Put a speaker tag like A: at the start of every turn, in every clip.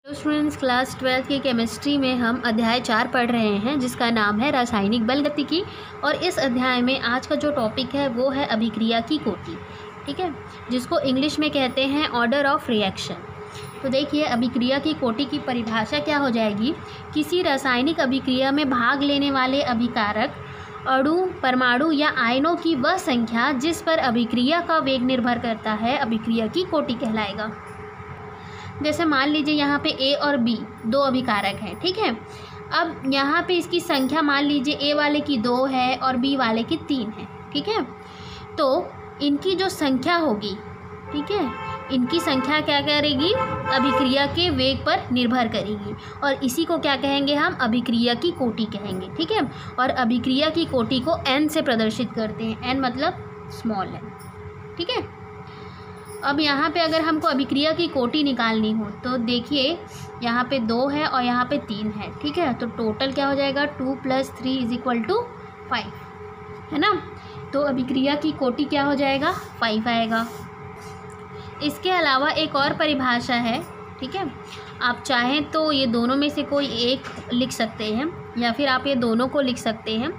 A: Hello students, class 12 की chemistry में हम अध्याय 4 पढ़ रहे हैं जिसका नाम है रासायनिक बलगतिकी। और इस अध्याय में आज का जो टॉपिक है वो है अभिक्रिया की कोटि, ठीक है, जिसको इंग्लिश में कहते हैं ऑर्डर ऑफ रिएक्शन। तो देखिए, अभिक्रिया की कोटि की परिभाषा क्या हो जाएगी। किसी रासायनिक अभिक्रिया में भाग लेने वाले अभिकारक अणु, परमाणु या आयनों की वह संख्या जिस पर अभिक्रिया का वेग निर्भर करता है अभिक्रिया की कोटि कहलाएगा। जैसे मान लीजिए यहाँ पे ए और बी दो अभिकारक हैं, ठीक है। अब यहाँ पे इसकी संख्या मान लीजिए ए वाले की 2 है और बी वाले की 3 है, ठीक है। तो इनकी जो संख्या होगी, ठीक है, इनकी संख्या क्या करेगी, अभिक्रिया के वेग पर निर्भर करेगी। और इसी को क्या कहेंगे हम, अभिक्रिया की कोटि कहेंगे, ठीक है। और अभिक्रिया की कोटि को n से प्रदर्शित करते हैं, n मतलब स्मॉल n, ठीक है। अब यहाँ पे अगर हमको अभिक्रिया की कोटि निकालनी हो तो देखिए, यहाँ पे 2 है और यहाँ पे 3 है, ठीक है। तो टोटल क्या हो जाएगा, 2 + 3 = 5, है ना। तो अभिक्रिया की कोटि क्या हो जाएगा, 5 आएगा। इसके अलावा एक और परिभाषा है, ठीक है। आप चाहें तो ये दोनों में से कोई एक लिख सकते हैं या फिर आप ये दोनों को लिख सकते हैं।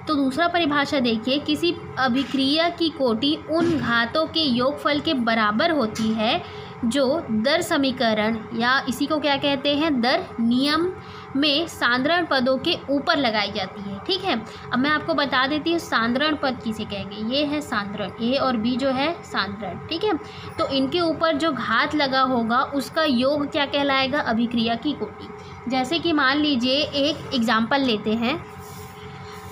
A: तो दूसरा परिभाषा देखिए, किसी अभिक्रिया की कोटि उन घातों के योगफल के बराबर होती है जो दर समीकरण या इसी को क्या कहते हैं, दर नियम में सांद्रण पदों के ऊपर लगाई जाती है, ठीक है। अब मैं आपको बता देती हूँ सांद्रण पद किसे कहेंगे। ये है सांद्रण, ए और बी जो है सांद्रण, ठीक है। तो इनके ऊपर जो घात लगा होगा उसका योग क्या कहलाएगा, अभिक्रिया की कोटि। जैसे कि मान लीजिए एक एग्जाम्पल लेते हैं,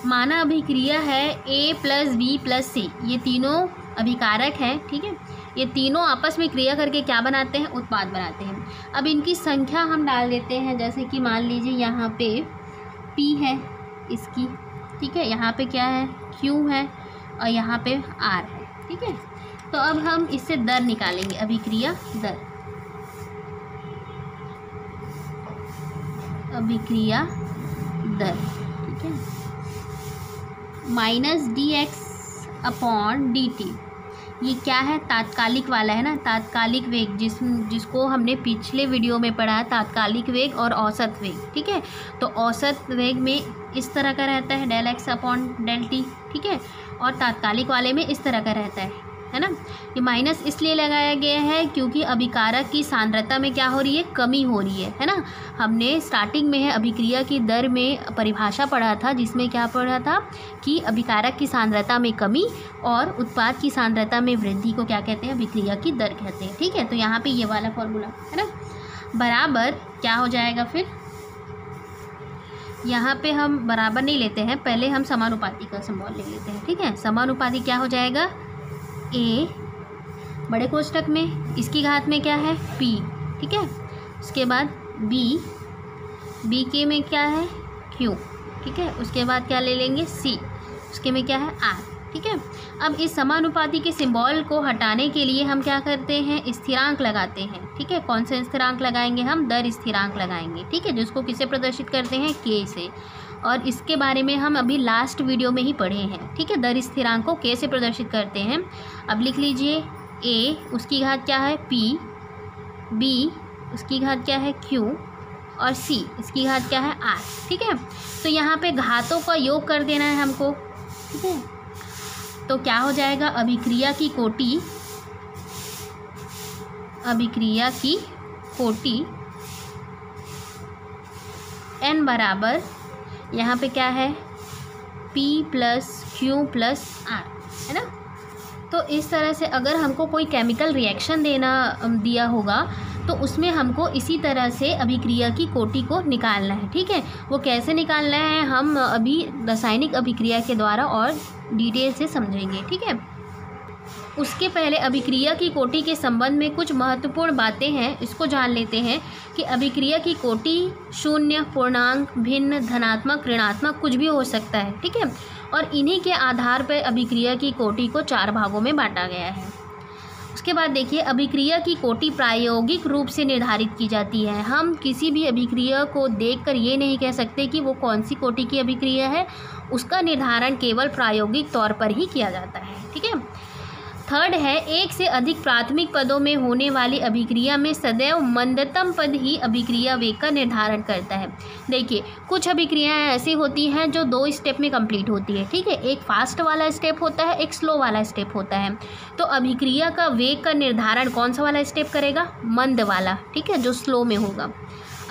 A: माना अभिक्रिया है A + B + C, ये तीनों अभिकारक हैं, ठीक है। ये तीनों आपस में क्रिया करके क्या बनाते हैं, उत्पाद बनाते हैं। अब इनकी संख्या हम डाल देते हैं, जैसे कि मान लीजिए यहाँ पे P है इसकी, ठीक है, यहाँ पे क्या है, Q है और यहाँ पे R है, ठीक है। तो अब हम इससे दर निकालेंगे, अभिक्रिया दर, अभिक्रिया दर, ठीक है, -dx/dt। ये क्या है, तात्कालिक वाला है ना, तात्कालिक वेग, जिसको हमने पिछले वीडियो में पढ़ा है, तात्कालिक वेग और औसत वेग, ठीक है। तो औसत वेग में इस तरह का रहता है ∂x/dt, ठीक है, और तात्कालिक वाले में इस तरह का रहता है ना। ये माइनस इसलिए लगाया गया है क्योंकि अभिकारक की सांद्रता में क्या हो रही है, कमी हो रही है ना। हमने स्टार्टिंग में है अभिक्रिया की दर में परिभाषा पढ़ा था, जिसमें क्या पढ़ा था कि अभिकारक की सांद्रता में कमी और उत्पाद की सांद्रता में वृद्धि को क्या कहते हैं, अभिक्रिया की दर कहते हैं, ठीक है। तो यहाँ पे ये वाला फॉर्मूला है ना, बराबर क्या हो जाएगा, फिर यहाँ पे हम बराबर नहीं लेते हैं, पहले हम समानुपाती का सिंबल ले लेते हैं, ठीक है। समानुपाती क्या हो जाएगा, A बड़े कोष्ठक में, इसकी घात में क्या है, P, ठीक है। उसके बाद B के में क्या है, Q, ठीक है। उसके बाद क्या ले लेंगे, C, उसके में क्या है, R, ठीक है। अब इस समानुपाती के सिंबल को हटाने के लिए हम क्या करते हैं, स्थिरांक लगाते हैं, ठीक है। कौन सा स्थिरांक लगाएंगे हम, दर स्थिरांक लगाएंगे, ठीक है, जिसको किसे प्रदर्शित करते हैं, K से। और इसके बारे में हम अभी लास्ट वीडियो में ही पढ़े हैं, ठीक है। दर स्थिरांक को K से प्रदर्शित करते हैं। अब लिख लीजिए, A उसकी घात क्या है, P, B उसकी घात क्या है, Q, और C इसकी घात क्या है, R, ठीक है। तो यहाँ पे घातों का योग कर देना है हमको, ठीक है। तो क्या हो जाएगा, अभिक्रिया की कोटि, अभिक्रिया की कोटि n बराबर यहाँ पे क्या है, P + Q + R, है ना। तो इस तरह से अगर हमको कोई केमिकल रिएक्शन दिया होगा तो उसमें हमको इसी तरह से अभिक्रिया की कोटि को निकालना है, ठीक है। वो कैसे निकालना है हम अभी रासायनिक अभिक्रिया के द्वारा और डिटेल से समझेंगे, ठीक है। उसके पहले अभिक्रिया की कोटि के संबंध में कुछ महत्वपूर्ण बातें हैं, इसको जान लेते हैं कि अभिक्रिया की कोटि 0, पूर्णांक, भिन्न, धनात्मक, ऋणात्मक कुछ भी हो सकता है, ठीक है। और इन्हीं के आधार पर अभिक्रिया की कोटि को 4 भागों में बांटा गया है। उसके बाद देखिए, अभिक्रिया की कोटि प्रायोगिक रूप से निर्धारित की जाती है। हम किसी भी अभिक्रिया को देखकर ये नहीं कह सकते कि वो कौन सी कोटि की अभिक्रिया है, उसका निर्धारण केवल प्रायोगिक तौर पर ही किया जाता है, ठीक है। थर्ड है, एक से अधिक प्राथमिक पदों में होने वाली अभिक्रिया में सदैव मंदतम पद ही अभिक्रिया वेग का निर्धारण करता है। देखिए, कुछ अभिक्रियाएं ऐसी होती हैं जो 2 स्टेप में कंप्लीट होती है, ठीक है। एक फास्ट वाला स्टेप होता है, एक स्लो वाला स्टेप होता है। तो अभिक्रिया का वेग का निर्धारण कौन सा वाला स्टेप करेगा? मंद वाला, ठीक है, जो स्लो में होगा।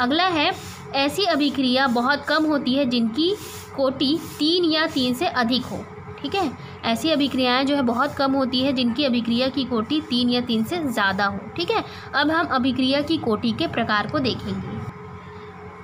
A: अगला है, ऐसी अभिक्रिया बहुत कम होती है जिनकी कोटि 3 या 3 से अधिक हो, ठीक है। ऐसी अभिक्रियाएं जो है बहुत कम होती है जिनकी अभिक्रिया की कोटि 3 या 3 से ज़्यादा हो, ठीक है। अब हम अभिक्रिया की कोटि के प्रकार को देखेंगे।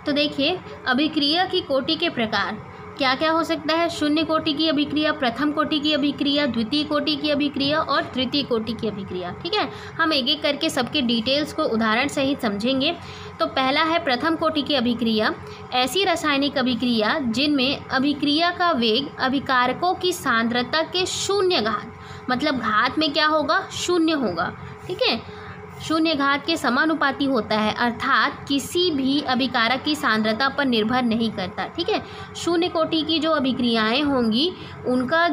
A: तो देखिए, अभिक्रिया की कोटि के प्रकार क्या क्या हो सकता है? शून्य कोटि की अभिक्रिया, प्रथम कोटि की अभिक्रिया, द्वितीय कोटि की अभिक्रिया और तृतीय कोटि की अभिक्रिया, ठीक है। हम एक एक करके सबके डिटेल्स को उदाहरण सहित समझेंगे। तो पहला है प्रथम कोटि की अभिक्रिया, ऐसी रासायनिक अभिक्रिया जिनमें अभिक्रिया का वेग अभिकारकों की सांद्रता के शून्य घात, मतलब घात में क्या होगा? शून्य होगा, ठीक है, शून्य घात के समानुपाती होता है, अर्थात किसी भी अभिकारक की सांद्रता पर निर्भर नहीं करता, ठीक है। शून्य कोटि की जो अभिक्रियाएं होंगी उनका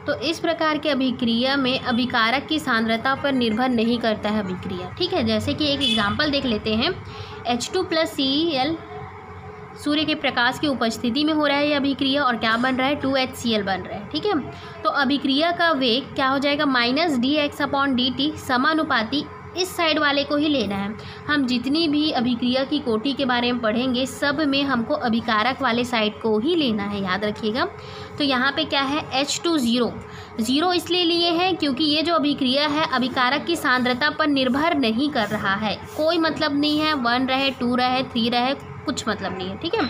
A: तो इस प्रकार के अभिक्रिया में अभिकारक की सांद्रता पर निर्भर नहीं करता है अभिक्रिया, ठीक है। जैसे कि एक एग्जाम्पल देख लेते हैं, H2+Cl सूर्य के प्रकाश की उपस्थिति में हो रहा है यह अभिक्रिया और क्या बन रहा है? 2HCl बन रहा है, ठीक है। तो अभिक्रिया का वेग क्या हो जाएगा? -dx/dt, समानुपाती इस साइड वाले को ही लेना है। हम जितनी भी अभिक्रिया की कोटि के बारे में पढ़ेंगे सब में हमको अभिकारक वाले साइड को ही लेना है, याद रखिएगा। तो यहाँ पे क्या है? H2 0 इसलिए लिए हैं क्योंकि ये जो अभिक्रिया है अभिकारक की सांद्रता पर निर्भर नहीं कर रहा है, कोई मतलब नहीं है 1 रहे 2 रहे 3 रहे, कुछ मतलब नहीं है, ठीक है।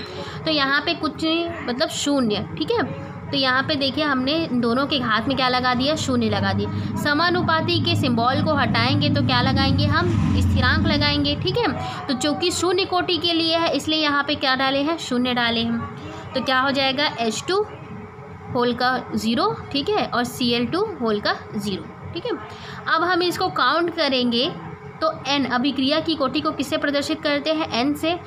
A: तो यहाँ पे कुछ मतलब शून्य, ठीक है। तो यहाँ पे देखिए हमने दोनों के घात में क्या लगा दिया? शून्य लगा दिया। समानुपाती के सिंबल को हटाएंगे तो क्या लगाएंगे? हम स्थिरांक लगाएंगे, ठीक है। तो चूँकि शून्य कोटि के लिए है इसलिए यहाँ पे क्या डाले हैं? शून्य डाले हैं। तो क्या हो जाएगा? H2 होल का 0, ठीक है, और Cl2 होल का 0, ठीक है। अब हम इसको काउंट करेंगे तो n, अभिक्रिया की कोटि को किससे प्रदर्शित करते हैं? n से।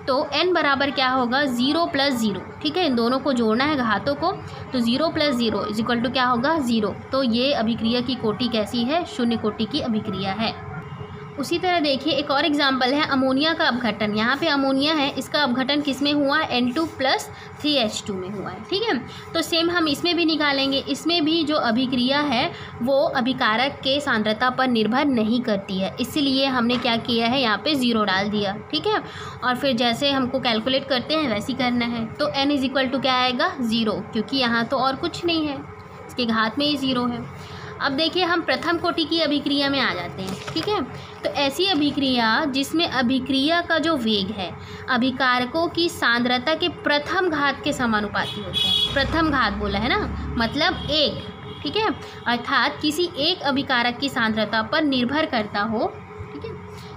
A: तो n बराबर क्या होगा? 0 + 0, ठीक है। इन दोनों को जोड़ना है घातों को, तो 0 + 0 = क्या होगा? 0। तो ये अभिक्रिया की कोटि कैसी है? शून्य कोटि की अभिक्रिया है। उसी तरह देखिए एक और एग्जाम्पल है अमोनिया का अपघटन। यहाँ पे अमोनिया है, इसका अपघटन किस में हुआ? N2+3H2 में हुआ है, ठीक है। तो सेम हम इसमें भी निकालेंगे। इसमें भी जो अभिक्रिया है वो अभिकारक के सांद्रता पर निर्भर नहीं करती है, इसलिए हमने क्या किया है? यहाँ पे 0 डाल दिया, ठीक है। और फिर जैसे हमको कैलकुलेट करते हैं वैसे ही करना है। तो n = क्या आएगा? 0, क्योंकि यहाँ तो और कुछ नहीं है, इसके घात में ही 0 है। अब देखिए हम प्रथम कोटि की अभिक्रिया में आ जाते हैं, ठीक है। तो ऐसी अभिक्रिया जिसमें अभिक्रिया का जो वेग है अभिकारकों की सांद्रता के प्रथम घात के समानुपाती होता है। प्रथम घात बोला है ना, मतलब 1, ठीक है, अर्थात किसी एक अभिकारक की सांद्रता पर निर्भर करता हो, ठीक है,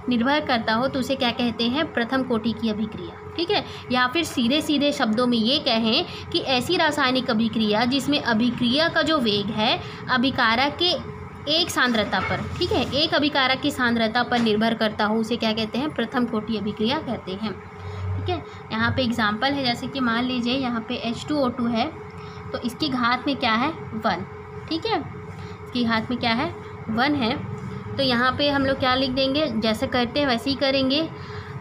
A: निर्भर करता हो, तो उसे क्या कहते हैं? प्रथम कोटि की अभिक्रिया, ठीक है। या फिर सीधे सीधे शब्दों में ये कहें कि ऐसी रासायनिक अभिक्रिया जिसमें अभिक्रिया का जो वेग है अभिकारक के एक सांद्रता पर, ठीक है, एक अभिकारक की सांद्रता पर निर्भर करता हो, उसे क्या कहते हैं? प्रथम कोटि अभिक्रिया कहते हैं, ठीक है। यहाँ पे एग्जांपल है, जैसे कि मान लीजिए यहाँ पे H2O2 है, तो इसकी घात में क्या है? 1, ठीक है, इसकी घात में क्या है? 1 है। तो यहाँ पे हम लोग क्या लिख देंगे? जैसे करते हैं वैसे ही करेंगे।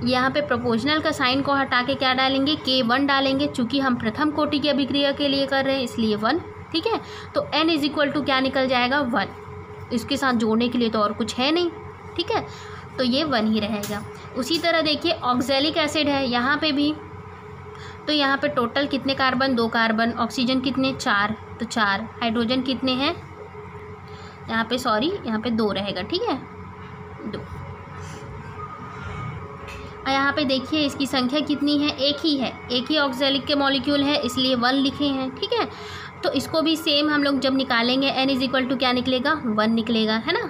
A: यहाँ पे प्रोपोर्शनल का साइन को हटा के क्या डालेंगे? K1 डालेंगे, चूँकि हम प्रथम कोटि की अभिक्रिया के लिए कर रहे हैं इसलिए 1, ठीक है। तो n = क्या निकल जाएगा? 1। इसके साथ जोड़ने के लिए तो और कुछ है नहीं, ठीक है, तो ये 1 ही रहेगा। उसी तरह देखिए ऑक्सैलिक एसिड है यहाँ पे भी, तो यहाँ पे टोटल कितने कार्बन? 2 कार्बन। ऑक्सीजन कितने? 4, तो 4। हाइड्रोजन कितने हैं? यहाँ पे यहाँ पे 2 रहेगा, ठीक है, 2। और यहाँ पे देखिए इसकी संख्या कितनी है? 1 ही है, 1 ही ऑक्सैलिक के मॉलिक्यूल है इसलिए 1 लिखे हैं, ठीक है। तो इसको भी सेम हम लोग जब निकालेंगे n = क्या निकलेगा? 1 निकलेगा, है ना।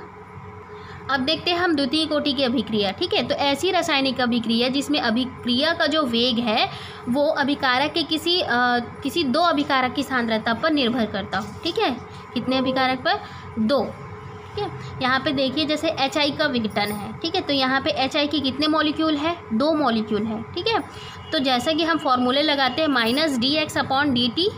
A: अब देखते हैं हम द्वितीय कोटि की अभिक्रिया, ठीक है। तो ऐसी रासायनिक अभिक्रिया जिसमें अभिक्रिया का जो वेग है वो अभिकारक के किसी 2 अभिकारक की सांद्रता पर निर्भर करता हो, ठीक है। कितने अभिकारक पर? 2, ठीक है। यहाँ पे देखिए जैसे HI का विघटन है, ठीक है, तो यहाँ पे HI की कितने मॉलिक्यूल है? 2 मॉलिक्यूल है, ठीक है। तो जैसा कि हम फॉर्मूले लगाते हैं -dx/dt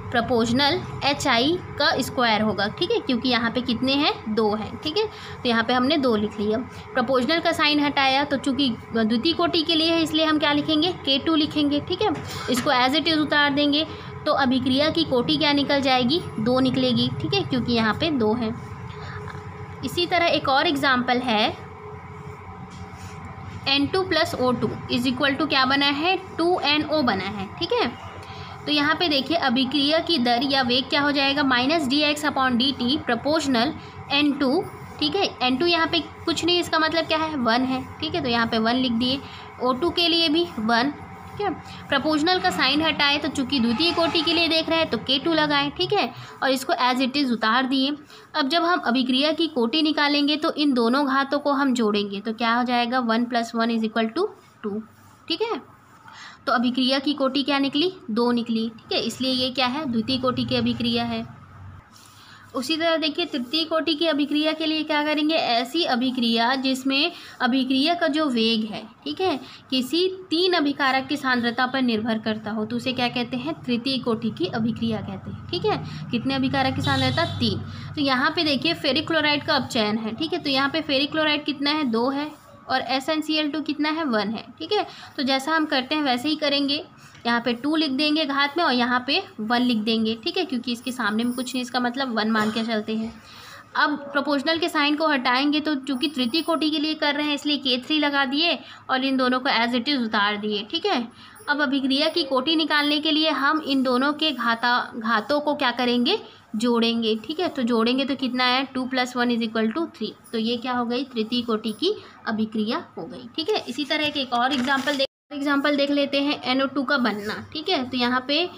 A: प्रोपोर्शनल HI का स्क्वायर होगा, ठीक है, क्योंकि यहाँ पे कितने हैं, 2 हैं, ठीक है, तो यहाँ पे हमने 2 लिख लिया। प्रोपोर्शनल का साइन हटाया तो चूंकि द्वितीय कोटि के लिए है इसलिए हम क्या लिखेंगे, K2 लिखेंगे, ठीक है। इसको एज इट इज़ उतार देंगे तो अभिक्रिया की कोटि क्या निकल जाएगी, 2 निकलेगी, ठीक है, क्योंकि यहाँ पे 2 हैं। इसी तरह एक और एग्जाम्पल है, N2 + O2 is equal to क्या बना है, 2NO बना है, ठीक है। तो यहाँ पे देखिए अभिक्रिया की दर या वेग क्या हो जाएगा, -dx/dt प्रोपोर्शनल N2, ठीक है। N2 यहाँ पे कुछ नहीं, इसका मतलब क्या है, 1 है, ठीक है, तो यहाँ पे 1 लिख दिए। O2 के लिए भी 1, ठीक है। प्रोपोर्शनल का साइन हटाए तो चूंकि द्वितीय कोटि के लिए देख रहे हैं तो K2 लगाएं, ठीक है, और इसको एज इट इज़ उतार दिए। अब जब हम अभिक्रिया की कोटि निकालेंगे तो इन दोनों घातों को हम जोड़ेंगे तो क्या हो जाएगा, 1 + 1 = 2, ठीक है। तो अभिक्रिया की कोटि क्या निकली, 2 निकली, ठीक है, इसलिए ये क्या है, द्वितीय कोटि की अभिक्रिया है। उसी तरह देखिए तृतीय कोटि की अभिक्रिया के लिए क्या करेंगे, ऐसी अभिक्रिया जिसमें अभिक्रिया का जो वेग है, ठीक है, किसी 3 अभिकारक की सांद्रता पर निर्भर करता हो तो उसे क्या कहते हैं, तृतीय कोटि की अभिक्रिया कहते हैं, ठीक है। कितने अभिकारक की सांद्रता, 3। तो यहाँ पे देखिए फेरिक क्लोराइड का अपचयन है, ठीक है, तो यहाँ पे फेरिक क्लोराइड कितना है, 2 है, और SnCl2 कितना है, 1 है, ठीक है। तो जैसा हम करते हैं वैसे ही करेंगे, यहाँ पे 2 लिख देंगे घात में और यहाँ पे 1 लिख देंगे, ठीक है, क्योंकि इसके सामने में कुछ नहीं, इसका मतलब 1 मान के चलते हैं। अब प्रोपोर्शनल के साइन को हटाएंगे तो चूंकि तृतीय कोटि के लिए कर रहे हैं इसलिए K3 लगा दिए और इन दोनों को एज इट इज़ उतार दिए, ठीक है। अब अभिक्रिया की कोटि निकालने के लिए हम इन दोनों के घातों को क्या करेंगे, जोड़ेंगे, ठीक है। तो जोड़ेंगे तो कितना है, 2 + 1 = 3, तो ये क्या हो गई, तृतीय कोटि की अभिक्रिया हो गई, ठीक है। इसी तरह के एक और एग्जाम्पल देख लेते हैं, NO2 का बनना, ठीक है। तो यहाँ पे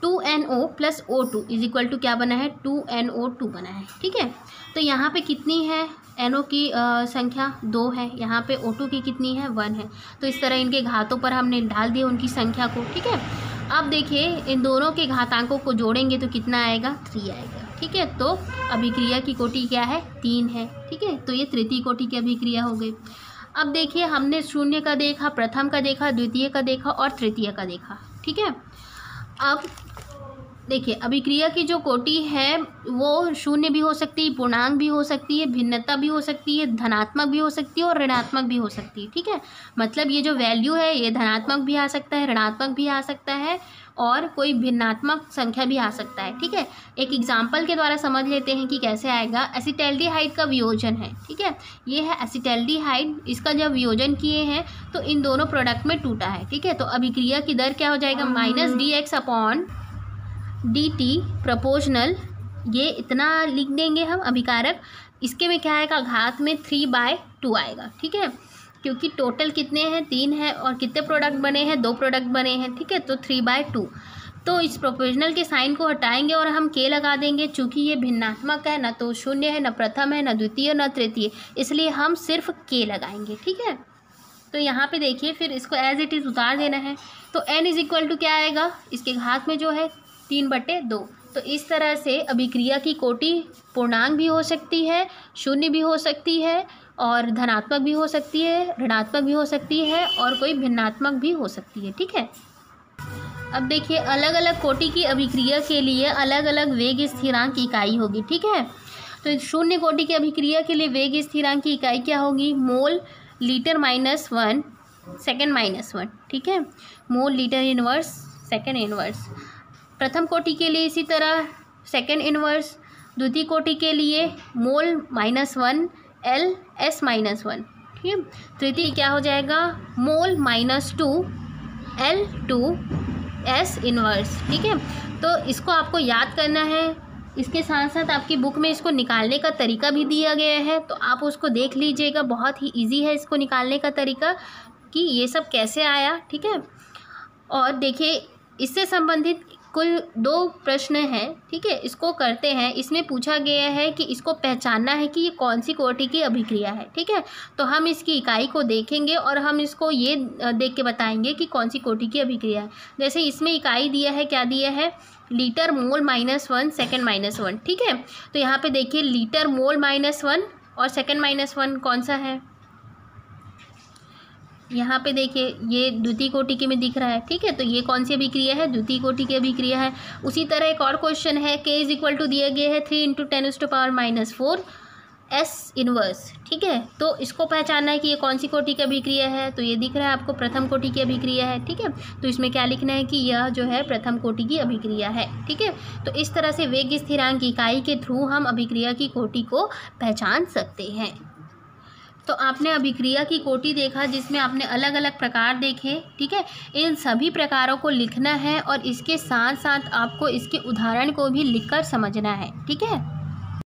A: 2NO + O2 is equal to क्या बना है, 2NO2 बना है, ठीक है। तो यहाँ पे कितनी है, NO की संख्या 2 है, यहाँ पे O2 की कितनी है, 1 है। तो इस तरह इनके घातों पर हमने डाल दिया उनकी संख्या को, ठीक है। अब देखिए इन दोनों के घातांकों को जोड़ेंगे तो कितना आएगा, 3 आएगा, ठीक है। तो अभिक्रिया की कोटि क्या है, 3 है, ठीक है। तो ये तृतीय कोटि की अभिक्रिया हो गई। अब देखिए हमने शून्य का देखा, प्रथम का देखा, द्वितीय का देखा और तृतीय का देखा, ठीक है। अब देखिए अभिक्रिया की जो कोटि है वो शून्य भी हो सकती है, पूर्णांक भी हो सकती है, भिन्नता भी हो सकती है, धनात्मक भी हो सकती है और ऋणात्मक भी हो सकती है, ठीक है। मतलब ये जो वैल्यू है ये धनात्मक भी आ सकता है, ऋणात्मक भी आ सकता है और कोई भिन्नात्मक संख्या भी आ सकता है, ठीक है। एक एग्जाम्पल के द्वारा समझ लेते हैं कि कैसे आएगा। एसिटैल्डिहाइड का वियोजन है, ठीक है, ये है एसिटैल्डिहाइड, इसका जब वियोजन किए हैं तो इन दोनों प्रोडक्ट में टूटा है, ठीक है। तो अभिक्रिया की दर क्या हो जाएगा, -dx/dt प्रोपोर्शनल, ये इतना लिख देंगे हम अभिकारक, इसके में क्या आएगा, घात में 3/2 आएगा, ठीक है, क्योंकि टोटल कितने हैं, 3 है और कितने प्रोडक्ट बने हैं, 2 प्रोडक्ट बने हैं, ठीक है। तो 3/2, तो इस प्रोपोर्शनल के साइन को हटाएंगे और हम K लगा देंगे। चूंकि ये भिन्नात्मक है, ना तो शून्य है, ना प्रथम है, ना द्वितीय, ना तृतीय, इसलिए हम सिर्फ K लगाएंगे, ठीक है। तो यहाँ पे देखिए फिर इसको एज इट इज़ उतार देना है। तो n इज इक्वल टू क्या आएगा, इसके घात में जो है 3/2। तो इस तरह से अभिक्रिया की कोटि पूर्णांक भी हो सकती है, शून्य भी हो सकती है और धनात्मक भी हो सकती है, ऋणात्मक भी हो सकती है और कोई भिन्नात्मक भी हो सकती है, ठीक है। अब देखिए अलग अलग कोटि की अभिक्रिया के लिए अलग अलग वेग स्थिरांक की इकाई होगी, ठीक है। तो शून्य कोटि की अभिक्रिया के लिए वेग स्थिरांक की इकाई क्या होगी, मोल लीटर -1 सेकेंड -1, ठीक है, mole litre inverse second inverse. प्रथम कोटि के लिए इसी तरह सेकेंड इनवर्स, द्वितीय कोटि के लिए मोल -1 L S-1, ठीक है। तृतीय क्या हो जाएगा, मोल -2 L 2 S इनवर्स, ठीक है। तो इसको आपको याद करना है, इसके साथ साथ आपकी बुक में इसको निकालने का तरीका भी दिया गया है, तो आप उसको देख लीजिएगा, बहुत ही इजी है इसको निकालने का तरीका कि ये सब कैसे आया, ठीक है। और देखिए इससे संबंधित कुल 2 प्रश्न हैं, ठीक है, इसको करते हैं। इसमें पूछा गया है कि इसको पहचानना है कि ये कौन सी कोटि की अभिक्रिया है, ठीक है। तो हम इसकी इकाई को देखेंगे और हम इसको ये देख के बताएंगे कि कौन सी कोटि की अभिक्रिया है। जैसे इसमें इकाई दिया है, क्या दिया है, लीटर मोल -1 सेकेंड -1, ठीक है। तो यहाँ पे देखिए लीटर मोल -1 और सेकेंड -1 कौन सा है, यहाँ पे देखिए ये द्वितीय कोटि के में दिख रहा है, ठीक है। तो ये कौन सी अभिक्रिया है, द्वितीय कोटि की अभिक्रिया है। उसी तरह एक और क्वेश्चन है, K इज इक्वल टू दिया गया है 3 × 10⁻⁴ S इनवर्स, ठीक है। तो इसको पहचानना है कि ये कौन सी कोटि की अभिक्रिया है। तो ये दिख रहा है आपको प्रथम कोटि की अभिक्रिया है, ठीक है। तो इसमें क्या लिखना है कि यह जो है प्रथम कोटि की अभिक्रिया है, ठीक है। तो इस तरह से वेग स्थिरांक की इकाई के थ्रू हम अभिक्रिया की कोटि को पहचान सकते हैं। तो आपने अभिक्रिया की कोटि देखा जिसमें आपने अलग अलग प्रकार देखे, ठीक है। इन सभी प्रकारों को लिखना है और इसके साथ साथ आपको इसके उदाहरण को भी लिखकर समझना है, ठीक है।